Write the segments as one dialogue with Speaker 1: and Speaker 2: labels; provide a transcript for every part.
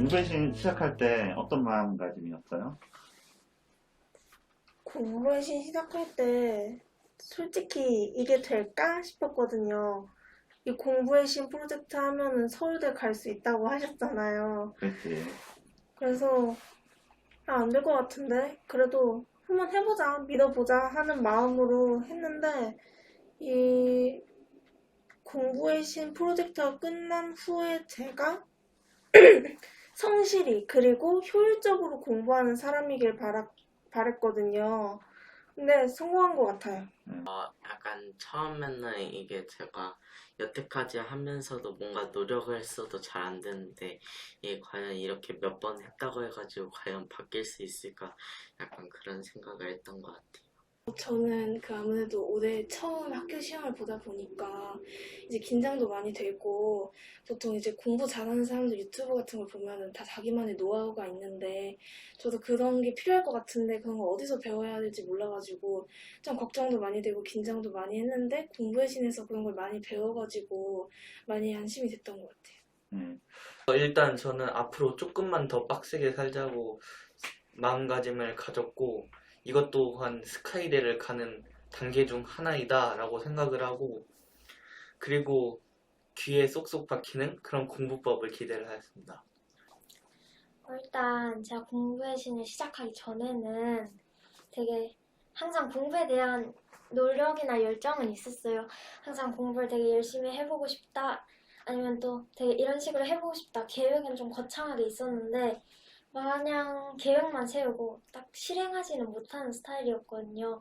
Speaker 1: 공부회신 시작할 때 어떤 마음가짐이었어요?
Speaker 2: 공부회신 시작할 때 솔직히 이게 될까 싶었거든요. 이 공부회신 프로젝트 하면은 서울대 갈 수 있다고 하셨잖아요.
Speaker 1: 그랬지.
Speaker 2: 그래서 안 될 것 같은데 그래도 한번 해보자, 믿어보자 하는 마음으로 했는데 이 공부회신 프로젝트가 끝난 후에 제가 성실히 그리고 효율적으로 공부하는 사람이길 바랬거든요. 근데 성공한 것 같아요.
Speaker 3: 약간 처음에는 이게 제가 여태까지 하면서도 뭔가 노력을 했어도 잘 안 되는데 이게 과연 이렇게 몇 번 했다고 해가지고 과연 바뀔 수 있을까 약간 그런 생각을 했던 것 같아요.
Speaker 2: 저는 아무래도 올해 처음 학교 시험을 보다 보니까 이제 긴장도 많이 되고 보통 이제 공부 잘하는 사람들 유튜브 같은 걸 보면은 다 자기만의 노하우가 있는데 저도 그런 게 필요할 것 같은데 그런 거 어디서 배워야 될지 몰라가지고 좀 걱정도 많이 되고 긴장도 많이 했는데 공부의 신에서 그런 걸 많이 배워가지고 많이 안심이 됐던 것 같아요.
Speaker 4: 일단 저는 앞으로 조금만 더 빡세게 살자고 마음가짐을 가졌고 이것 또한 스카이대를 가는 단계 중 하나이다 라고 생각을 하고 그리고 귀에 쏙쏙 박히는 그런 공부법을 기대를 하였습니다.
Speaker 5: 일단 제가 공부의 신을 시작하기 전에는 되게 항상 공부에 대한 노력이나 열정은 있었어요. 항상 공부를 되게 열심히 해보고 싶다 아니면 또 되게 이런 식으로 해보고 싶다 계획은 좀 거창하게 있었는데 마냥 계획만 세우고 딱 실행하지는 못하는 스타일이었거든요.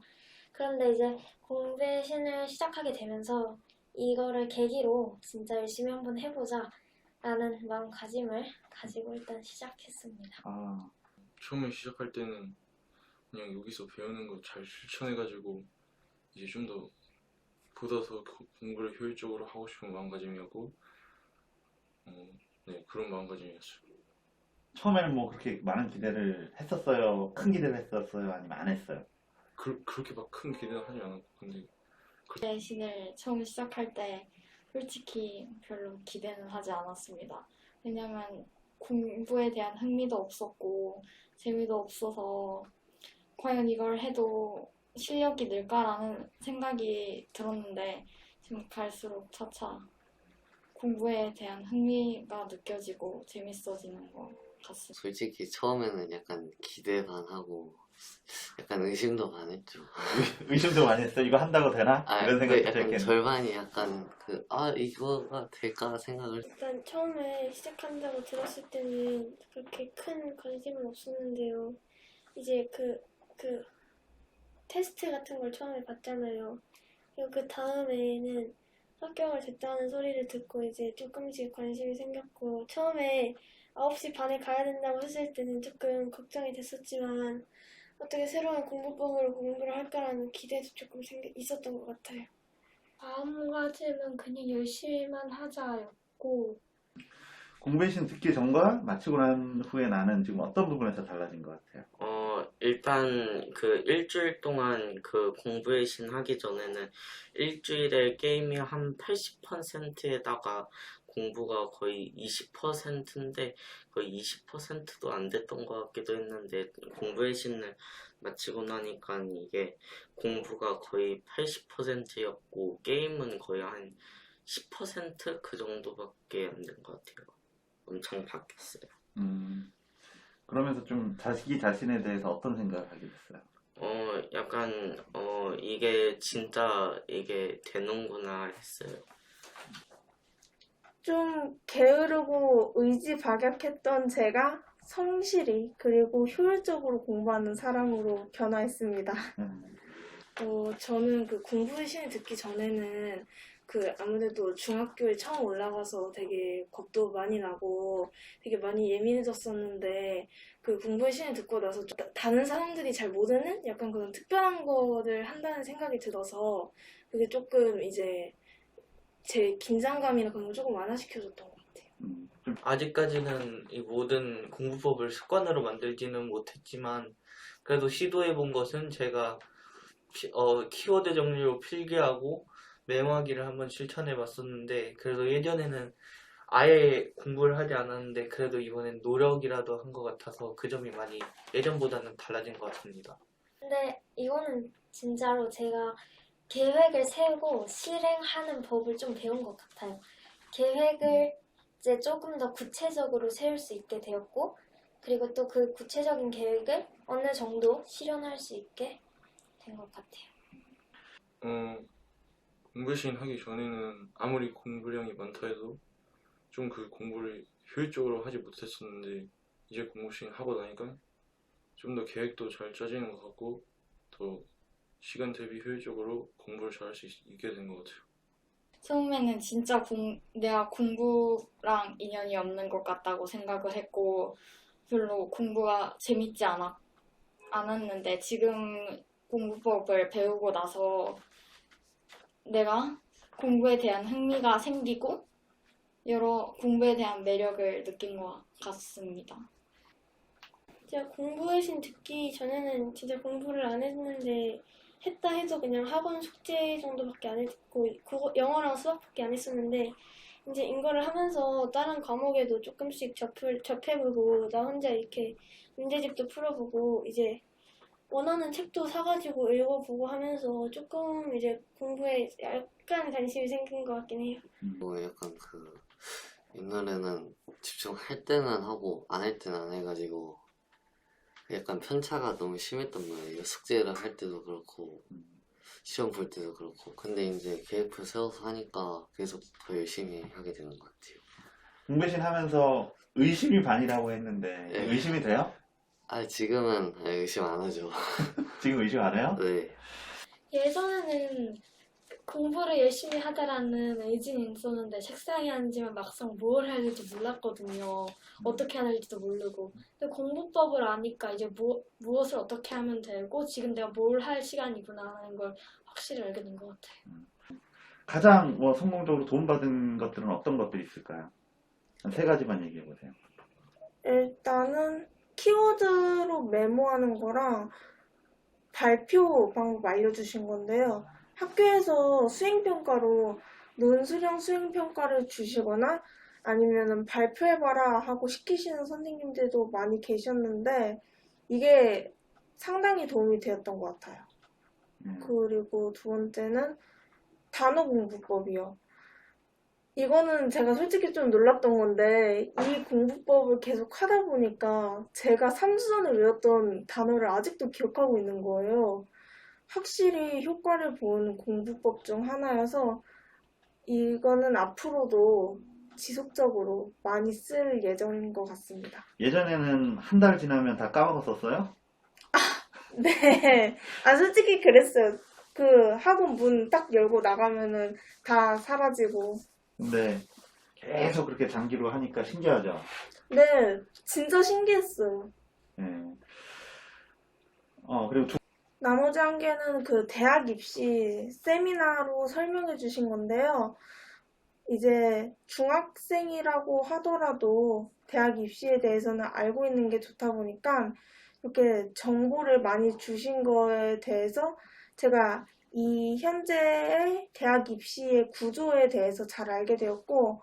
Speaker 5: 그런데 이제 공부의 신을 시작하게 되면서 이거를 계기로 진짜 열심히 한번 해보자 라는 마음가짐을 가지고 일단 시작했습니다.
Speaker 6: 처음에 시작할 때는 그냥 여기서 배우는 거 잘 실천해가지고 이제 좀 더 보다 더 공부를 효율적으로 하고 싶은 마음가짐이었고 네, 그런 마음가짐이었어요.
Speaker 1: 처음에는 뭐 그렇게 많은 기대를 했었어요? 큰 기대를 했었어요? 아니면 안 했어요?
Speaker 6: 그렇게 막 큰 기대는 하지 않았고 근데
Speaker 7: 공부의 신을 처음 시작할 때 솔직히 별로 기대는 하지 않았습니다. 왜냐면 공부에 대한 흥미도 없었고 재미도 없어서 과연 이걸 해도 실력이 늘까라는 생각이 들었는데 지금 갈수록 차차 공부에 대한 흥미가 느껴지고 재밌어지는 것 같습니다.
Speaker 3: 솔직히 처음에는 약간 기대 반 하고 약간 의심도 반 했죠.
Speaker 1: 의심도 많이 했어요? 이거 한다고 되나? 이런 생각도
Speaker 3: 약간
Speaker 1: 들겠네.
Speaker 3: 절반이 약간 이거가 될까 생각을
Speaker 2: 일단 처음에 시작한다고 들었을 때는 그렇게 큰 관심은 없었는데요. 이제 그 테스트 같은 걸 처음에 봤잖아요. 그리고 그 다음에는 합격을 됐다는 소리를 듣고 이제 조금씩 관심이 생겼고 처음에 9시 반에 가야 된다고 했을 때는 조금 걱정이 됐었지만 어떻게 새로운 공부법으로 공부를 할까라는 기대도 조금 있었던 것 같아요.
Speaker 8: 마음가짐은 그냥 열심히만 하자였고
Speaker 1: 공부회신 듣기 전과 마치고 난 후에 나는 지금 어떤 부분에서 달라진 것 같아요?
Speaker 3: 일단 그 일주일 동안 그 공부의 신 하기 전에는 일주일에 게임이 한 80%에다가 공부가 거의 20%인데 거의 20%도 안 됐던 것 같기도 했는데 공부의 신을 마치고 나니까 이게 공부가 거의 80%였고 게임은 거의 한 10% 그 정도밖에 안 된 것 같아요. 엄청 바뀌었어요.
Speaker 1: 그러면서 좀 자기 자신에 대해서 어떤 생각을 하게 됐어요?
Speaker 3: 약간 이게 진짜 이게 되는구나 했어요.
Speaker 2: 좀 게으르고 의지박약했던 제가 성실히 그리고 효율적으로 공부하는 사람으로 변화했습니다. 저는 공부의 신을 듣기 전에는 아무래도 중학교에 처음 올라가서 되게 겁도 많이 나고 되게 많이 예민해졌었는데 공부의 신을 듣고 나서 다른 사람들이 잘 모르는 약간 그런 특별한 거를 한다는 생각이 들어서 그게 조금 이제 제 긴장감이나 그런 걸 조금 완화시켜줬던 것 같아요.
Speaker 4: 아직까지는 이 모든 공부법을 습관으로 만들지는 못했지만 그래도 시도해본 것은 제가 키워드 정리로 필기하고 메모하기를 한번 실천해 봤었는데 그래도 예전에는 아예 공부를 하지 않았는데 그래도 이번엔 노력이라도 한 것 같아서 그 점이 많이 예전보다는 달라진 것 같습니다.
Speaker 5: 근데 이거는 진짜로 제가 계획을 세우고 실행하는 법을 좀 배운 것 같아요. 계획을 이제 조금 더 구체적으로 세울 수 있게 되었고, 그리고 또 그 구체적인 계획을 어느 정도 실현할 수 있게 된 것 같아요.
Speaker 6: 공부신 하기 전에는 아무리 공부량이 많다 해도 좀 그 공부를 효율적으로 하지 못했었는데 이제 공부신 하고 나니까 좀 더 계획도 잘 짜지는 것 같고 더 시간 대비 효율적으로 공부를 잘 할 수 있게 된 것 같아요.
Speaker 7: 처음에는 진짜 내가 공부랑 인연이 없는 것 같다고 생각을 했고 별로 공부가 재밌지 않았는데 지금 공부법을 배우고 나서 내가 공부에 대한 흥미가 생기고 여러 공부에 대한 매력을 느낀 것 같습니다.
Speaker 8: 제가 공부의 신 듣기 전에는 진짜 공부를 안 했는데 했다 해도 그냥 학원 숙제 정도밖에 안 했고 영어랑 수학밖에 안 했었는데 이제 이거를 하면서 다른 과목에도 조금씩 접해보고 나 혼자 이렇게 문제집도 풀어보고 이제 원하는 책도 사가지고 읽어보고 하면서 조금 이제 공부에 약간 관심이 생긴 것 같긴 해요.
Speaker 9: 뭐 약간 그 옛날에는 집중할 때는 하고 안 할 때는 안 해가지고 약간 편차가 너무 심했단 말이에요. 숙제를 할 때도 그렇고 시험 볼 때도 그렇고. 근데 이제 계획표 세워서 하니까 계속 더 열심히 하게 되는 것 같아요.
Speaker 1: 공부신 하면서 의심이 반이라고 했는데
Speaker 9: 네.
Speaker 1: 의심이 돼요?
Speaker 9: 지금은 의심 안 하죠.
Speaker 1: 지금 의심 안 해요?
Speaker 9: 네.
Speaker 8: 예전에는 공부를 열심히 하자라는 의지는 있었는데 책상에 앉으면 막상 뭘 해야 될지 몰랐거든요. 어떻게 해야 될지도 모르고. 근데 공부법을 아니까 이제 무엇을 어떻게 하면 되고 지금 내가 뭘 할 시간이구나 하는 걸 확실히 알게 된 것 같아요.
Speaker 1: 가장 성공적으로 도움받은 것들은 어떤 것들이 있을까요? 한 3가지만 얘기해 보세요.
Speaker 10: 일단은 키워드로 메모하는 거랑 발표 방법 알려주신 건데요. 학교에서 수행평가로 논술형 수행평가를 주시거나 아니면 발표해봐라 하고 시키시는 선생님들도 많이 계셨는데 이게 상당히 도움이 되었던 것 같아요. 그리고 2번째는 단어 공부법이요. 이거는 제가 솔직히 좀 놀랐던 건데 이 공부법을 계속 하다 보니까 제가 3주 전에 외웠던 단어를 아직도 기억하고 있는 거예요. 확실히 효과를 본 공부법 중 하나여서 이거는 앞으로도 지속적으로 많이 쓸 예정인 것 같습니다.
Speaker 1: 예전에는 한 달 지나면 다 까먹었었어요?
Speaker 10: 네, 솔직히 그랬어요. 그 학원 문 딱 열고 나가면은 다 사라지고.
Speaker 1: 근데 계속 그렇게 장기로 하니까 신기하죠?
Speaker 10: 네, 진짜 신기했어요.
Speaker 1: 네. 그리고
Speaker 10: 나머지 한 개는 그 대학 입시 세미나로 설명해 주신 건데요. 이제 중학생이라고 하더라도 대학 입시에 대해서는 알고 있는 게 좋다 보니까 이렇게 정보를 많이 주신 거에 대해서 제가 이 현재의 대학 입시의 구조에 대해서 잘 알게 되었고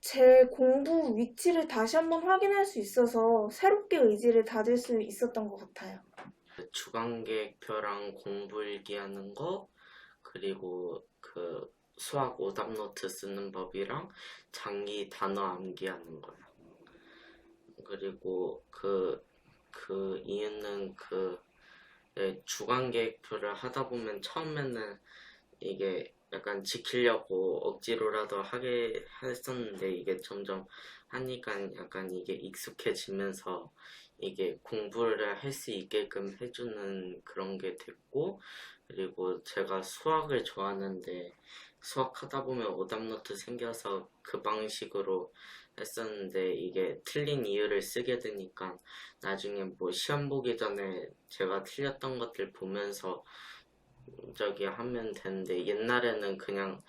Speaker 10: 제 공부 위치를 다시 한번 확인할 수 있어서 새롭게 의지를 다질 수 있었던 것 같아요.
Speaker 3: 주간계획표랑 공부일기 하는 거, 그리고 그 수학 오답노트 쓰는 법이랑 장기 단어 암기하는 거요. 그리고 그 이유는 주간계획표를 하다 보면 처음에는 이게 약간 지키려고 억지로라도 하게 했었는데 이게 점점 하니까 약간 이게 익숙해지면서 이게 공부를 할 수 있게끔 해주는 그런 게 됐고, 그리고 제가 수학을 좋아하는데 수학하다 보면 오답노트 생겨서 그 방식으로 했었는데 이게 틀린 이유를 쓰게 되니까 나중에 뭐 시험 보기 전에 제가 틀렸던 것들 보면서 저기 하면 되는데 옛날에는 그냥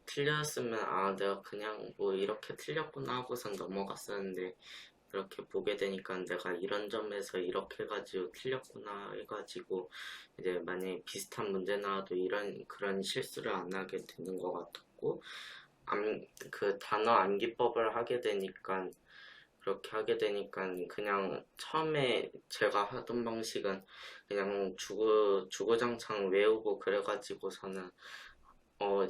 Speaker 3: 틀렸으면 내가 그냥 뭐 이렇게 틀렸구나 하고선 넘어갔었는데 그렇게 보게 되니까 내가 이런 점에서 이렇게 해가지고 틀렸구나 해가지고 이제 만약에 비슷한 문제 나와도 그런 실수를 안 하게 되는 것 같았고, 그 단어 암기법을 하게 되니까 그냥 처음에 제가 하던 방식은 그냥 주구장창 외우고 그래가지고서는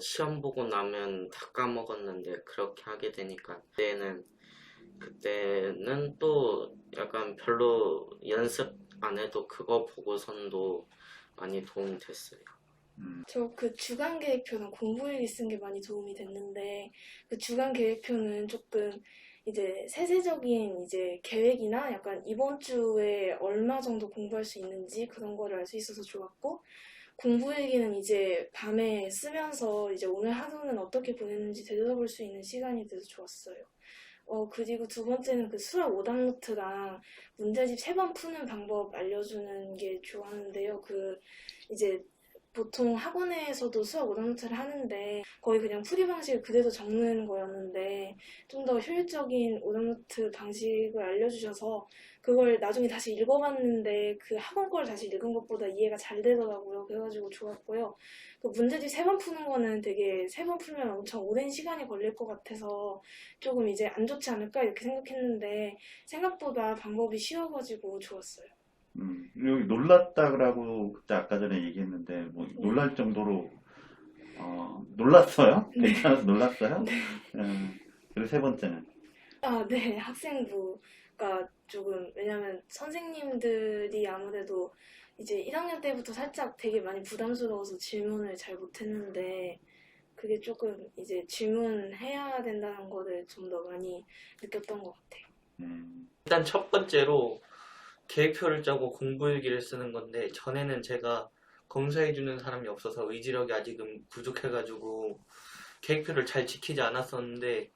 Speaker 3: 시험 보고 나면 다 까먹었는데 그렇게 하게 되니까 그때는 또 약간 별로 연습 안 해도 그거 보고선도 많이 도움이 됐어요.
Speaker 2: 저 그 주간 계획표랑 공부일기 쓴 게 많이 도움이 됐는데 그 주간 계획표는 조금 이제 세세적인 이제 계획이나 약간 이번 주에 얼마 정도 공부할 수 있는지 그런 거를 알 수 있어서 좋았고 공부일기는 이제 밤에 쓰면서 이제 오늘 하루는 어떻게 보냈는지 되돌아볼 수 있는 시간이 돼서 좋았어요. 그리고 두 번째는 그 수학 오답노트랑 문제집 3번 푸는 방법 알려주는 게 좋았는데요. 이제 보통 학원에서도 수학 오답노트를 하는데 거의 그냥 풀이 방식을 그대로 적는 거였는데 좀 더 효율적인 오답노트 방식을 알려주셔서 그걸 나중에 다시 읽어봤는데 그 학원 걸 다시 읽은 것보다 이해가 잘 되더라고요. 그래가지고 좋았고요. 그 문제집 3번 푸는 거는 되게 3번 풀면 엄청 오랜 시간이 걸릴 것 같아서 조금 이제 안 좋지 않을까 이렇게 생각했는데 생각보다 방법이 쉬워가지고 좋았어요.
Speaker 1: 여기 놀랐다고 그때 아까 전에 얘기했는데 뭐 놀랄 정도로 놀랐어요? 괜찮아서 놀랐어요? 그리고 세 번째는
Speaker 2: 네, 학생부가 조금 왜냐면 선생님들이 아무래도 이제 1학년 때부터 살짝 되게 많이 부담스러워서 질문을 잘 못했는데 그게 조금 이제 질문해야 된다는 거를 좀 더 많이 느꼈던 것 같아요.
Speaker 4: 일단 첫 번째로 계획표를 짜고 공부일기를 쓰는 건데 전에는 제가 검사해주는 사람이 없어서 의지력이 아직은 부족해가지고 계획표를 잘 지키지 않았었는데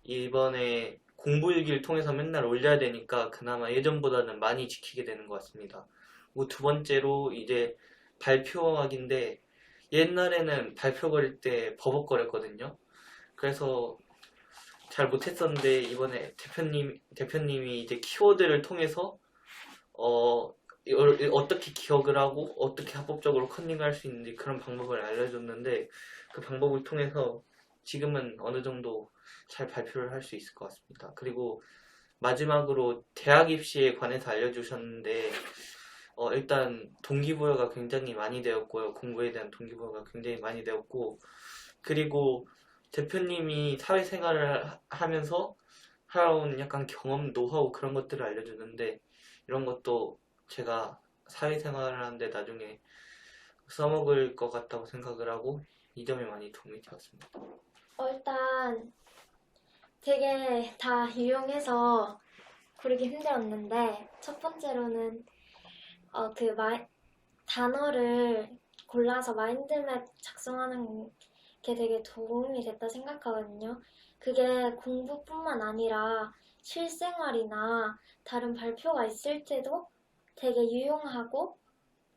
Speaker 4: 이번에 공부일기를 통해서 맨날 올려야 되니까 그나마 예전보다는 많이 지키게 되는 것 같습니다. 그리고 두 번째로 이제 발표학인데 옛날에는 발표 거릴 때 버벅거렸거든요. 그래서 잘 못했었는데 이번에 대표님이 이제 키워드를 통해서 어떻게 기억을 하고 어떻게 합법적으로 컨닝할 수 있는지 그런 방법을 알려줬는데 그 방법을 통해서 지금은 어느 정도 잘 발표를 할 수 있을 것 같습니다. 그리고 마지막으로 대학 입시에 관해서 알려주셨는데 일단 동기부여가 굉장히 많이 되었고요. 공부에 대한 동기부여가 굉장히 많이 되었고 그리고 대표님이 사회생활을 하면서 살아온 약간 경험, 노하우 그런 것들을 알려주는데 이런 것도 제가 사회생활을 하는데 나중에 써먹을 것 같다고 생각을 하고 이 점이 많이 도움이 되었습니다.
Speaker 5: 일단 되게 다 유용해서 고르기 힘들었는데 첫 번째로는 단어를 골라서 마인드맵 작성하는 게 되게 도움이 됐다 생각하거든요. 그게 공부뿐만 아니라 실생활이나 다른 발표가 있을 때도 되게 유용하고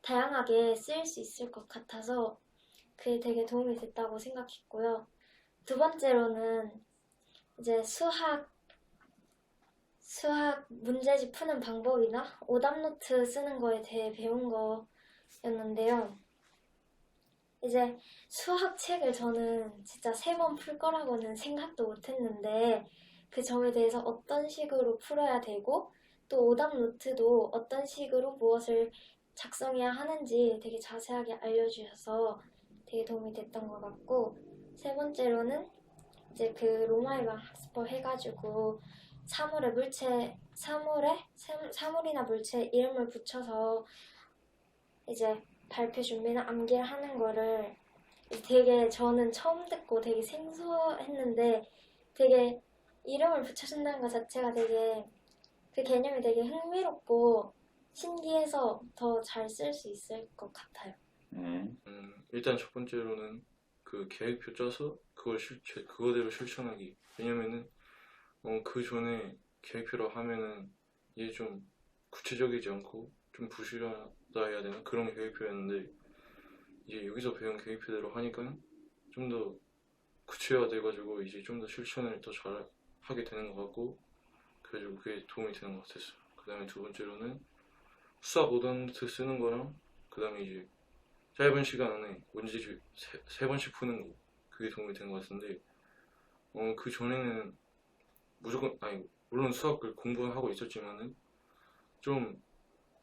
Speaker 5: 다양하게 쓰일 수 있을 것 같아서 그게 되게 도움이 됐다고 생각했고요. 두 번째로는 이제 수학 문제집 푸는 방법이나 오답노트 쓰는 거에 대해 배운 거였는데요. 이제 수학책을 저는 진짜 3번 풀 거라고는 생각도 못했는데 그 점에 대해서 어떤 식으로 풀어야 되고 또 오답노트도 어떤 식으로 무엇을 작성해야 하는지 되게 자세하게 알려주셔서 되게 도움이 됐던 것 같고 세 번째로는 이제 그 로마의 말 학습법 해가지고 사물이나 물체에 이름을 붙여서 이제 발표 준비나 암기를 하는 거를 되게 저는 처음 듣고 되게 생소했는데 되게 이름을 붙여준다는 것 자체가 되게 그 개념이 되게 흥미롭고 신기해서 더 잘 쓸 수 있을 것 같아요.
Speaker 6: 일단 첫 번째로는 그 계획표 짜서 그거대로 실천하기. 왜냐면은 그 전에 계획표로 하면은 이게 좀 구체적이지 않고 좀 부실하다 해야 되나 그런 계획표였는데 이제 여기서 배운 계획표대로 하니까 좀 더 구체화돼가지고 이제 좀 더 실천을 더 잘 하게 되는 것 같고 그래가지고 그게 도움이 되는 것 같았어요. 그 다음에 두 번째로는 수학 오답노트 쓰는 거랑 그 다음에 이제 짧은 시간 안에 문제집 3번씩 푸는 거 그게 도움이 되는 것 같은데 그 전에는 무조건 물론 수학을 공부하고 있었지만은 좀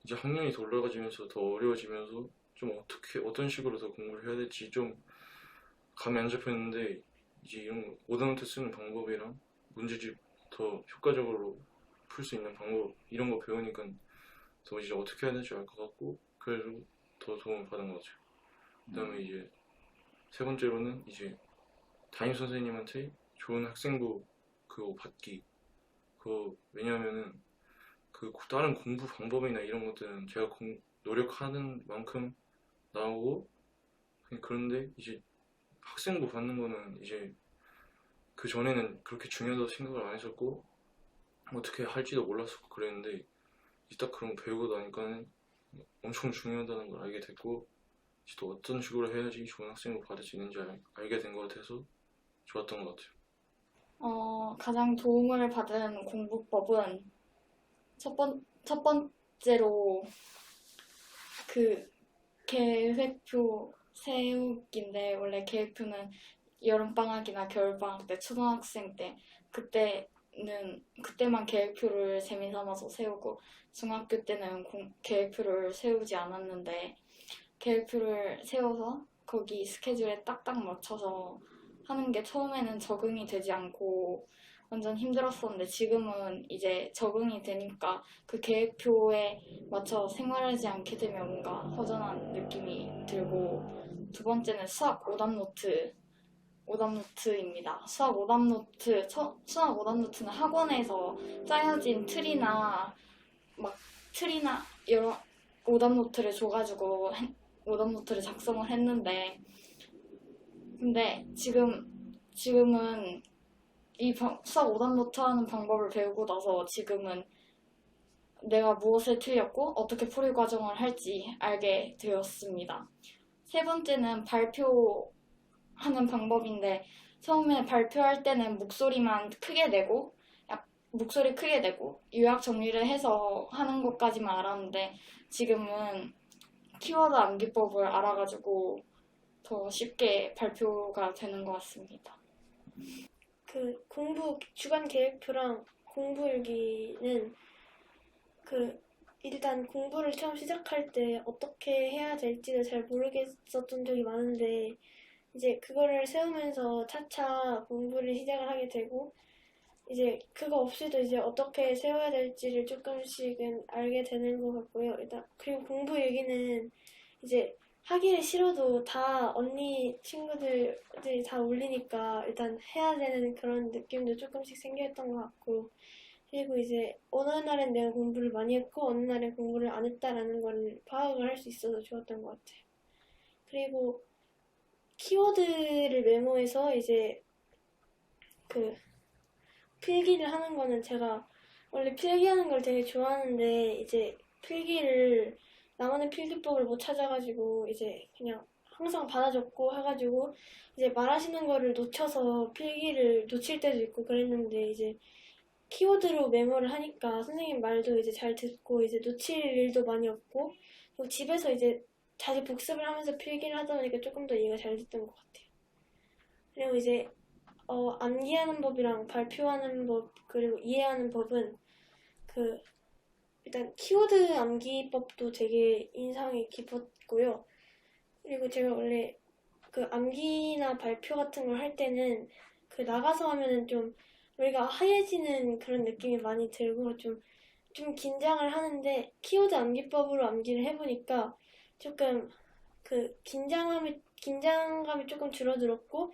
Speaker 6: 이제 학년이 더 올라가지면서 더 어려워지면서 좀 어떤 식으로 더 공부를 해야 될지 좀 감이 안 잡혔는데, 이제 이런 오답노트 쓰는 방법이랑 문제집 더 효과적으로 풀 수 있는 방법 이런 거 배우니까 더 이제 어떻게 해야 될지 알 것 같고, 그래서 더 도움을 받은 것 같아요. 그다음에 이제 세 번째로는 이제 담임 선생님한테 좋은 학생부 그거 받기. 왜냐하면은 그 다른 공부 방법이나 이런 것들은 제가 노력하는 만큼 나오고, 그런데 이제 학생부 받는 거는 이제 그 전에는 그렇게 중요하다고 생각을 안 했었고 어떻게 할지도 몰랐었고 그랬는데, 이제 딱 그런 거 배우고 나니까는 엄청 중요하다는 걸 알게 됐고, 이제 또 어떤 식으로 해야지 좋은 학생부 받을 수 있는지 알게 된 것 같아서 좋았던 것 같아요.
Speaker 7: 가장 도움을 받은 공부법은 첫 번째로 그 계획표 세우기인데, 원래 계획표는 여름방학이나 겨울방학 때, 초등학생 때 그때만 계획표를 재미삼아서 세우고, 중학교 때는 계획표를 세우지 않았는데, 계획표를 세워서 거기 스케줄에 딱딱 맞춰서 하는 게 처음에는 적응이 되지 않고 완전 힘들었었는데, 지금은 이제 적응이 되니까 그 계획표에 맞춰 생활하지 않게 되면 뭔가 허전한 느낌이 들고, 두 번째는 수학 오답노트입니다. 수학 오답노트는 학원에서 짜여진 틀이나 여러 오답노트를 줘가지고 오답노트를 작성을 했는데, 근데 지금은 이 수학 오답노트 하는 방법을 배우고 나서 지금은 내가 무엇을 틀렸고 어떻게 풀이 과정을 할지 알게 되었습니다. 세 번째는 발표하는 방법인데, 처음에 발표할 때는 목소리 크게 내고 요약 정리를 해서 하는 것까지만 알았는데, 지금은 키워드 암기법을 알아가지고 더 쉽게 발표가 되는 것 같습니다.
Speaker 8: 그 주간 계획표랑 공부일기는 일단 공부를 처음 시작할 때 어떻게 해야 될지를 잘 모르겠었던 적이 많은데, 이제 그거를 세우면서 차차 공부를 시작을 하게 되고, 이제 그거 없이도 이제 어떻게 세워야 될지를 조금씩은 알게 되는 것 같고요. 일단 그리고 공부일기는 이제 하기를 싫어도 다 언니 친구들이 다 올리니까 일단 해야 되는 그런 느낌도 조금씩 생겼던 것 같고, 그리고 이제 어느 날엔 내가 공부를 많이 했고 어느 날엔 공부를 안 했다라는 걸 파악을 할 수 있어서 좋았던 것 같아요. 그리고 키워드를 메모해서 이제 필기를 하는 거는 제가 원래 필기하는 걸 되게 좋아하는데, 이제 나만의 필기법을 못 찾아가지고 이제 그냥 항상 받아 적고 해가지고 이제 말하시는 거를 놓쳐서 필기를 놓칠 때도 있고 그랬는데, 이제 키워드로 메모를 하니까 선생님 말도 이제 잘 듣고 이제 놓칠 일도 많이 없고, 그리고 집에서 이제 자주 복습을 하면서 필기를 하다 보니까 조금 더 이해가 잘 됐던 것 같아요. 그리고 이제 암기하는 법이랑 발표하는 법 그리고 이해하는 법은 일단 키워드 암기법도 되게 인상이 깊었고요. 그리고 제가 원래 암기나 발표 같은 걸 할 때는 나가서 하면은 좀 우리가 하얘지는 그런 느낌이 많이 들고 좀 긴장을 하는데, 키워드 암기법으로 암기를 해보니까 조금 긴장감이 조금 줄어들었고,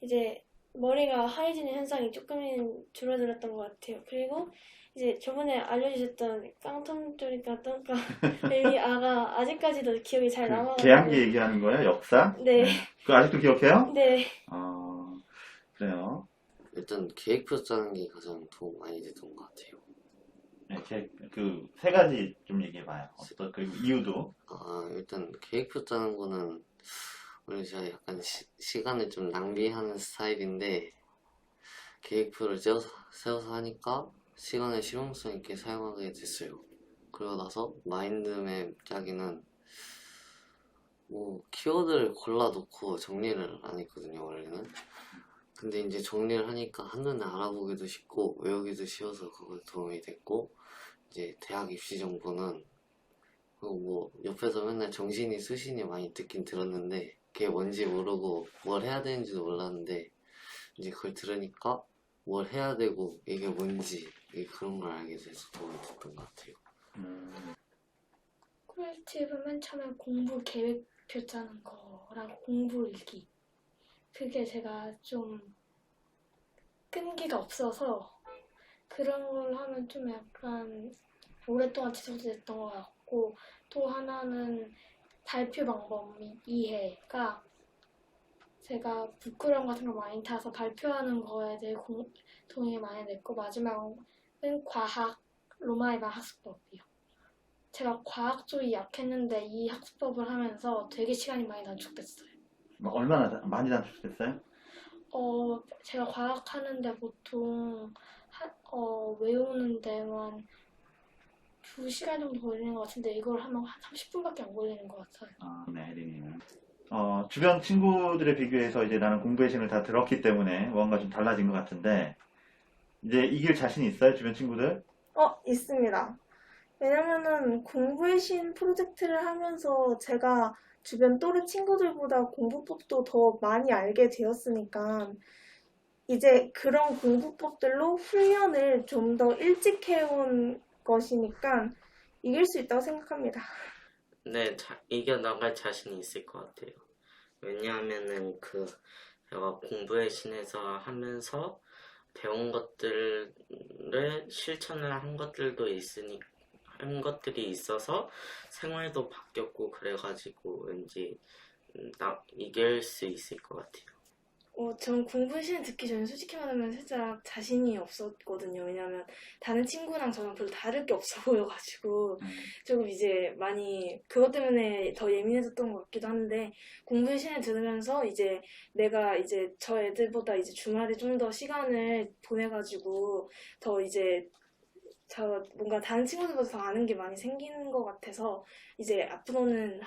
Speaker 8: 이제 머리가 하얘지는 현상이 조금은 줄어들었던 것 같아요. 그리고 이제 저번에 알려주셨던 깡통조리가 똥까 아가 아직까지도 기억이 잘 남아가지고.
Speaker 1: 계양기 얘기하는 거야? 역사?
Speaker 8: 네.
Speaker 1: 그거 아직도 기억해요?
Speaker 8: 네.
Speaker 1: 그래요.
Speaker 9: 일단 계획표 짜는 게 가장 도움 많이 됐던 것 같아요.
Speaker 1: 네, 세 가지 좀 얘기해봐요. 그리고 이유도.
Speaker 9: 일단 계획표 짜는 거는 원래 제가 약간 시간을 좀 낭비하는 스타일인데, 계획표를 세워서 하니까 시간을 실용성 있게 사용하게 됐어요. 그러고 나서 마인드맵 짜기는 키워드를 골라놓고 정리를 안 했거든요, 원래는. 근데 이제 정리를 하니까 한눈에 알아보기도 쉽고 외우기도 쉬워서 그거 도움이 됐고, 이제 대학 입시 정보는 뭐 옆에서 맨날 정신이 수신이 많이 듣긴 들었는데 그게 뭔지 모르고 뭘 해야 되는지도 몰랐는데 이제 그걸 들으니까 뭘 해야 되고 이게 뭔지 그런 걸 알게 돼서 도움이 됐던 것 같아요.
Speaker 5: 꿀팁은 맨 처음에 공부 계획표 짜는 거랑 공부 일기. 그게 제가 좀 끈기가 없어서 그런 걸 하면 좀 약간 오랫동안 지속됐던 것 같고, 또 하나는 발표 방법 및 이해가 제가 부끄러움 같은 거 많이 타서 발표하는 거에 대해 도움이 많이 됐고, 마지막은 과학 로마의 말 학습법이요. 제가 과학 쪽이 약했는데 이 학습법을 하면서 되게 시간이 많이 단축됐어요.
Speaker 1: 얼마나 많이 단축됐어요?
Speaker 5: 제가 과학 하는데 보통 외우는 데만 2시간 정도 걸리는 것 같은데 이걸 하면 한 30분밖에 안 걸리는 것 같아요.
Speaker 1: 네, 혜린이는. 주변 친구들에 비교해서 이제 나는 공부의 신을 다 들었기 때문에 뭔가 좀 달라진 것 같은데, 이제 이길 자신이 있어요? 주변 친구들?
Speaker 10: 있습니다. 왜냐면은 공부의 신 프로젝트를 하면서 제가 주변 또래 친구들보다 공부법도 더 많이 알게 되었으니까 이제 그런 공부법들로 훈련을 좀 더 일찍 해온 것이니까 이길 수 있다고 생각합니다.
Speaker 3: 네, 이겨나갈 자신이 있을 것 같아요. 왜냐하면은 제가 공부의 신에서 하면서 배운 것들을 실천을 한 것들이 있어서 생활도 바뀌었고 그래가지고 왠지 딱 이길 수 있을 것 같아요.
Speaker 2: 전 공부 시간 듣기 전에 솔직히 말하면 살짝 자신이 없었거든요. 왜냐면 다른 친구랑 저랑 별로 다를 게 없어 보여가지고 조금 이제 많이 그것 때문에 더 예민해졌던 것 같기도 한데, 공부 시간을 들으면서 이제 내가 이제 저 애들보다 이제 주말에 좀 더 시간을 보내가지고 더 이제 저 뭔가 다른 친구들보다 더 아는 게 많이 생기는 것 같아서 이제 앞으로는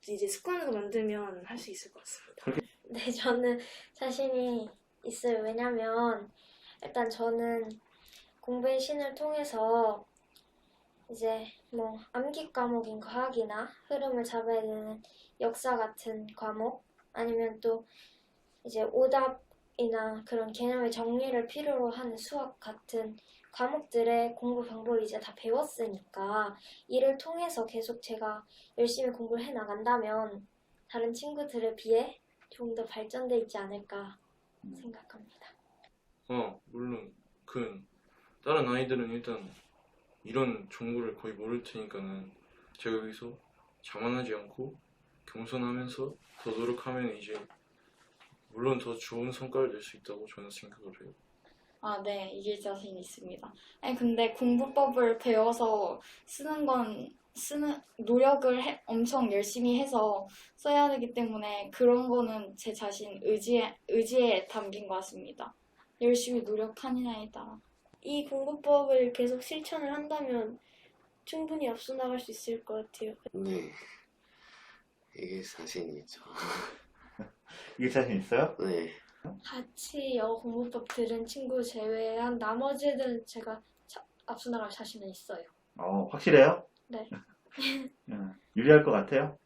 Speaker 2: 이제 습관으로 만들면 할 수 있을 것 같습니다.
Speaker 5: 네, 저는 자신이 있어요. 왜냐면 일단 저는 공부의 신을 통해서 이제 뭐 암기 과목인 과학이나 흐름을 잡아야 되는 역사 같은 과목, 아니면 또 이제 오답이나 그런 개념의 정리를 필요로 하는 수학 같은 과목들의 공부 방법을 이제 다 배웠으니까 이를 통해서 계속 제가 열심히 공부를 해 나간다면 다른 친구들에 비해 좀 더 발전돼 있지 않을까 생각합니다.
Speaker 6: 물론 다른 아이들은 일단 이런 정보를 거의 모를 테니까는 제가 여기서 자만하지 않고 겸손하면서 더 노력하면 이제 물론 더 좋은 성과를 낼 수 있다고 저는 생각을 해요.
Speaker 7: 네, 이길 자신 있습니다. 아니, 근데 공부법을 배워서 노력을 엄청 열심히 해서 써야 되기 때문에 그런 거는 제 자신 의지에 담긴 것 같습니다. 열심히 노력하느냐에 따라.
Speaker 8: 이 공부법을 계속 실천을 한다면 충분히 앞서 나갈 수 있을 것 같아요.
Speaker 9: 네, 이길 자신이 있죠.
Speaker 1: 이길 자신 있어요?
Speaker 9: 네,
Speaker 5: 같이 영어 공부법 들은 친구 제외한 나머지 애들은 제가 앞서 나갈 자신은 있어요.
Speaker 1: 확실해요?
Speaker 5: 네.
Speaker 1: 유리할 것 같아요?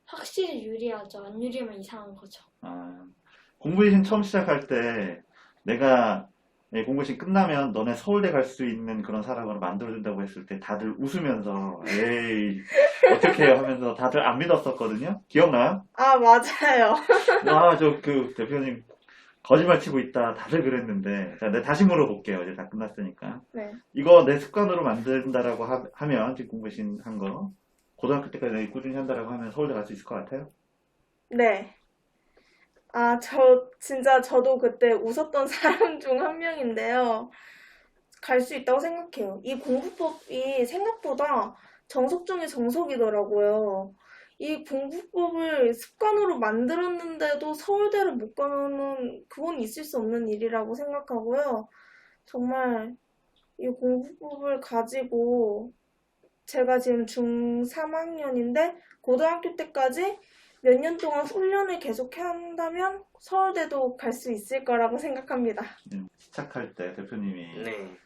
Speaker 5: 확실히 유리하죠. 안 유리하면 이상한 거죠.
Speaker 1: 공부의 신 처음 시작할 때 내가 공부의 신 끝나면 너네 서울대 갈 수 있는 그런 사람으로 만들어준다고 했을 때 다들 웃으면서 에이 어떻게 해요 하면서 다들 안 믿었었거든요. 기억나요?
Speaker 10: 맞아요.
Speaker 1: 저 대표님 거짓말 치고 있다 다들 그랬는데, 자, 내가 다시 물어볼게요. 이제 다 끝났으니까.
Speaker 10: 네.
Speaker 1: 이거 내 습관으로 만든다라고 하면 지금 공부의 신 한 거 고등학교 때까지 내가 꾸준히 한다라고 하면 서울대 갈 수 있을 것 같아요?
Speaker 10: 네. 저도 그때 웃었던 사람 중 한 명인데요. 갈 수 있다고 생각해요. 이 공부법이 생각보다 정석 중에 정석이더라고요. 이 공부법을 습관으로 만들었는데도 서울대를 못 가면은 그건 있을 수 없는 일이라고 생각하고요. 정말 이 공부법을 가지고 제가 지금 중3학년인데 고등학교 때까지 몇 년 동안 훈련을 계속 한다면 서울대도 갈 수 있을 거라고 생각합니다.
Speaker 1: 시작할 때 대표님이
Speaker 3: 네.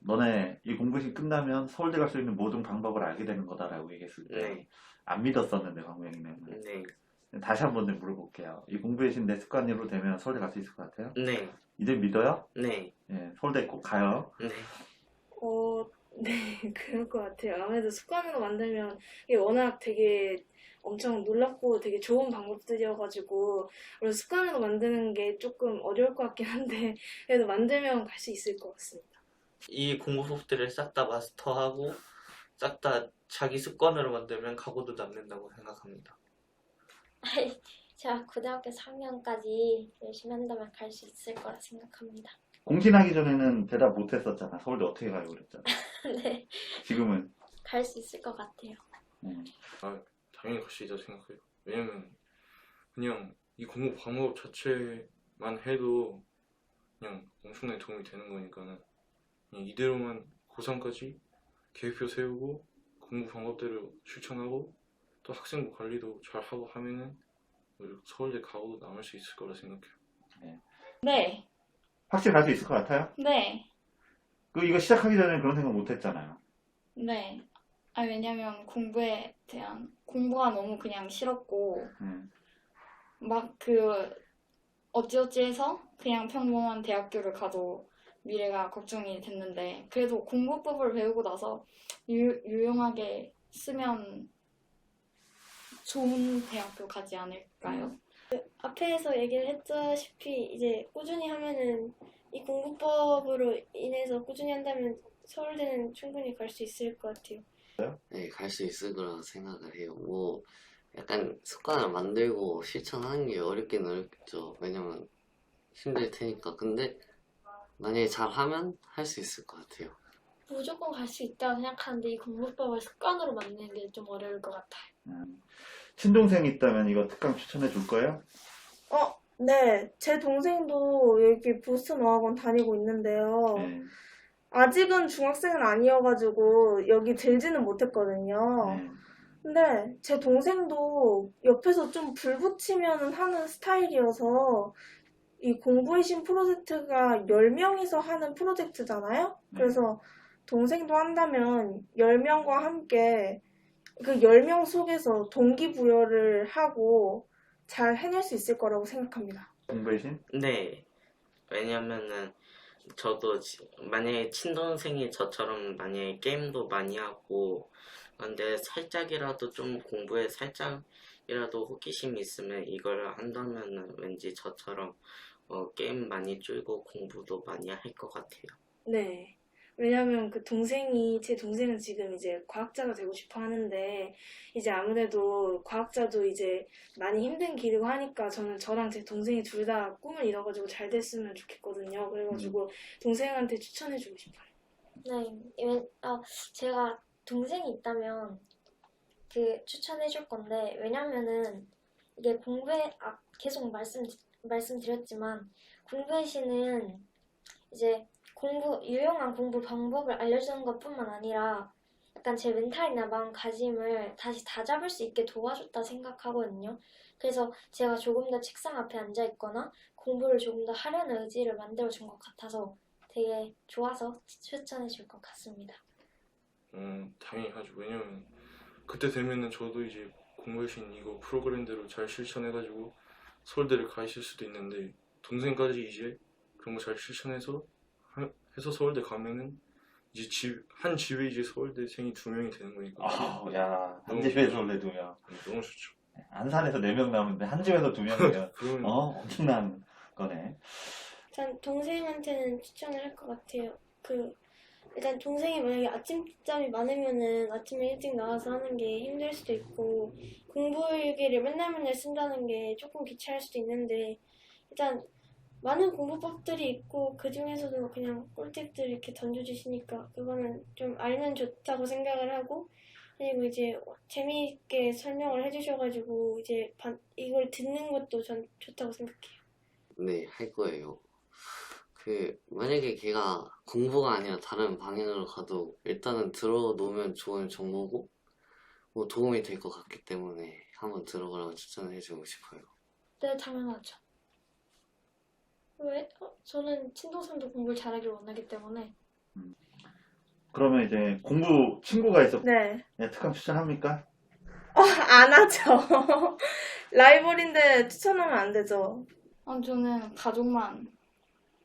Speaker 1: 너네 이 공부신 끝나면 서울대 갈 수 있는 모든 방법을 알게 되는 거다라고 얘기했을 때
Speaker 3: 네.
Speaker 1: 안 믿었었는데 광명이는
Speaker 3: 네.
Speaker 1: 다시 한 번 물어볼게요. 이 공부신 내 습관으로 되면 서울대 갈 수 있을 것 같아요?
Speaker 3: 네.
Speaker 1: 이제 믿어요?
Speaker 3: 네.
Speaker 1: 예, 서울대 꼭 가요.
Speaker 3: 네.
Speaker 2: 네, 그럴 것 같아요. 아무래도 습관으로 만들면 이게 워낙 되게 엄청 놀랍고 되게 좋은 방법들이어가지고 그래서 습관으로 만드는 게 조금 어려울 것 같긴 한데 그래도 만들면 갈 수 있을 것 같습니다.
Speaker 4: 이 공부법들을 싹 다 마스터하고 싹 다 자기 습관으로 만들면 각오도 남는다고 생각합니다.
Speaker 5: 제가 고등학교 3년까지 열심히 한다면 갈 수 있을 거라 생각합니다.
Speaker 1: 공신하기 전에는 대답 못 했었잖아. 서울대 어떻게 가요? 그랬잖아.
Speaker 5: 네,
Speaker 1: 지금은
Speaker 5: 갈 수 있을 것 같아요.
Speaker 6: 당연히 갈 수 있다고 생각해요. 왜냐면 그냥 이 공부 방법 자체만 해도 그냥 엄청나게 도움이 되는 거니까는 그냥 이대로만 고3까지 계획표 세우고 공부 방법대로 실천하고 또 학생부 관리도 잘하고 하면은 서울대 가고도 남을 수 있을 거라 생각해요.
Speaker 7: 네.
Speaker 1: 확실히 갈 수 있을 것 같아요?
Speaker 7: 네.
Speaker 1: 이거 시작하기 전에 그런 생각 못 했잖아요.
Speaker 7: 네. 왜냐면 공부가 너무 그냥 싫었고, 막 어찌어찌 해서 그냥 평범한 대학교를 가도 미래가 걱정이 됐는데, 그래도 공부법을 배우고 나서 유용하게 쓰면 좋은 대학교 가지 않을까요?
Speaker 8: 앞에서 얘기를 했다시피 이제 꾸준히 하면은 이 공부법으로 인해서 꾸준히 한다면 서울대는 충분히 갈 수 있을 것 같아요.
Speaker 9: 네, 갈 수 있을 거라고 생각을 해요. 뭐 약간 습관을 만들고 실천하는 게 어렵긴 어렵겠죠. 왜냐면 힘들 테니까. 근데 만약에 잘하면 할 수 있을 것 같아요.
Speaker 5: 무조건 갈 수 있다고 생각하는데 이 공부법을 습관으로 만드는 게 좀 어려울 것 같아요.
Speaker 1: 친동생이 있다면 이거 특강 추천해 줄 거예요?
Speaker 10: 네, 제 동생도 여기 보스턴 어학원 다니고 있는데요.
Speaker 1: 네.
Speaker 10: 아직은 중학생은 아니어가지고 여기 들지는 못했거든요.
Speaker 1: 네.
Speaker 10: 근데 제 동생도 옆에서 좀 불붙이면 하는 스타일이어서 이 공부의 신 프로젝트가 10명이서 하는 프로젝트잖아요. 그래서 동생도 한다면 10명과 함께 그 10명 속에서 동기부여를 하고 잘 해낼 수 있을 거라고 생각합니다.
Speaker 1: 공부의 신?
Speaker 3: 네. 왜냐면은 저도 만약에 친동생이 저처럼 만약에 게임도 많이 하고 근데 살짝이라도 좀 공부에 살짝이라도 호기심이 있으면 이걸 한다면은 왠지 저처럼 게임 많이 줄고 공부도 많이 할 것 같아요.
Speaker 2: 네. 왜냐면 제 동생은 지금 이제 과학자가 되고 싶어 하는데, 이제 아무래도 과학자도 이제 많이 힘든 길이고 하니까 저랑 제 동생이 둘 다 꿈을 이뤄가지고 잘 됐으면 좋겠거든요. 그래가지고 동생한테 추천해주고 싶어요.
Speaker 5: 네, 제가 동생이 있다면 추천해줄 건데, 왜냐면은 이게 계속 말씀드렸지만 공부의 신은 이제 유용한 공부 방법을 알려주는 것뿐만 아니라 약간 제 멘탈이나 마음가짐을 다시 다잡을 수 있게 도와줬다 생각하거든요. 그래서 제가 조금 더 책상 앞에 앉아 있거나 공부를 조금 더 하려는 의지를 만들어준 것 같아서 되게 좋아서 추천해줄 것 같습니다.
Speaker 6: 당연히 하죠. 왜냐면 그때 되면은 저도 이제 공부의 신 이거 프로그램대로 잘 실천해가지고 서울대를 가 있을 수도 있는데 동생까지 이제 그런 거 잘 실천해서 서울대 가면은 이제 한 집에 이제 서울대생이 2명이 되는 거니까.
Speaker 1: 야, 한
Speaker 6: 너무
Speaker 1: 집에
Speaker 6: 좋죠.
Speaker 1: 서울대 2명.
Speaker 6: 너무 좋죠.
Speaker 1: 안산에서 4명 나오는데 한 집에서 2명이면
Speaker 6: 그러면
Speaker 1: 엄청난 거네.
Speaker 8: 전 동생한테는 추천을 할 것 같아요. 일단 동생이 만약에 아침잠이 많으면은 아침에 일찍 나와서 하는 게 힘들 수도 있고 공부일기를 맨날 쓴다는 게 조금 귀찮을 수도 있는데 일단 많은 공부법들이 있고 그 중에서도 그냥 꿀팁들 이렇게 던져주시니까 그거는 좀 알면 좋다고 생각을 하고 그리고 이제 재미있게 설명을 해주셔가지고 이제 이걸 듣는 것도 전 좋다고 생각해요.
Speaker 9: 네, 할 거예요. 만약에 걔가 공부가 아니라 다른 방향으로 가도 일단은 들어놓으면 좋은 정보고 뭐 도움이 될 것 같기 때문에 한번 들어보라고 추천해주고 싶어요.
Speaker 5: 네, 당연하죠. 왜? 저는 친동생도 공부를 잘하길 원하기 때문에.
Speaker 1: 그러면 이제 공부 친구가 있어.
Speaker 10: 네.
Speaker 1: 특강 추천합니까?
Speaker 10: 안 하죠. 라이벌인데 추천하면 안 되죠.
Speaker 7: 저는 가족만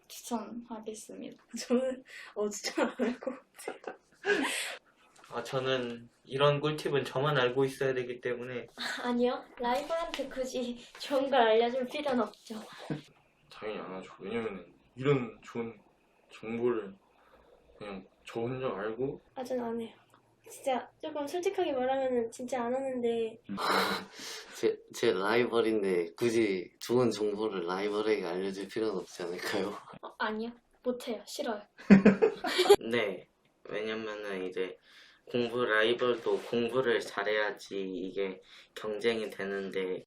Speaker 7: 추천하겠습니다.
Speaker 2: 저는 추천 안 할 것 같아요.
Speaker 4: 저는 이런 꿀팁은 저만 알고 있어야 되기 때문에
Speaker 5: 아니요. 라이벌한테 굳이 좋은 걸 알려줄 필요는 없죠.
Speaker 6: 당연히 안 하죠. 왜냐면은 이런 좋은 정보를 그냥 저 혼자 알고
Speaker 8: 전 안 해요. 진짜 조금 솔직하게 말하면은 진짜 안 하는데
Speaker 9: 제 라이벌인데 굳이 좋은 정보를 라이벌에게 알려줄 필요는 없지 않을까요?
Speaker 5: 아니요. 못해요. 싫어요.
Speaker 3: 네, 왜냐면은 이제 라이벌도 공부를 잘해야지 이게 경쟁이 되는데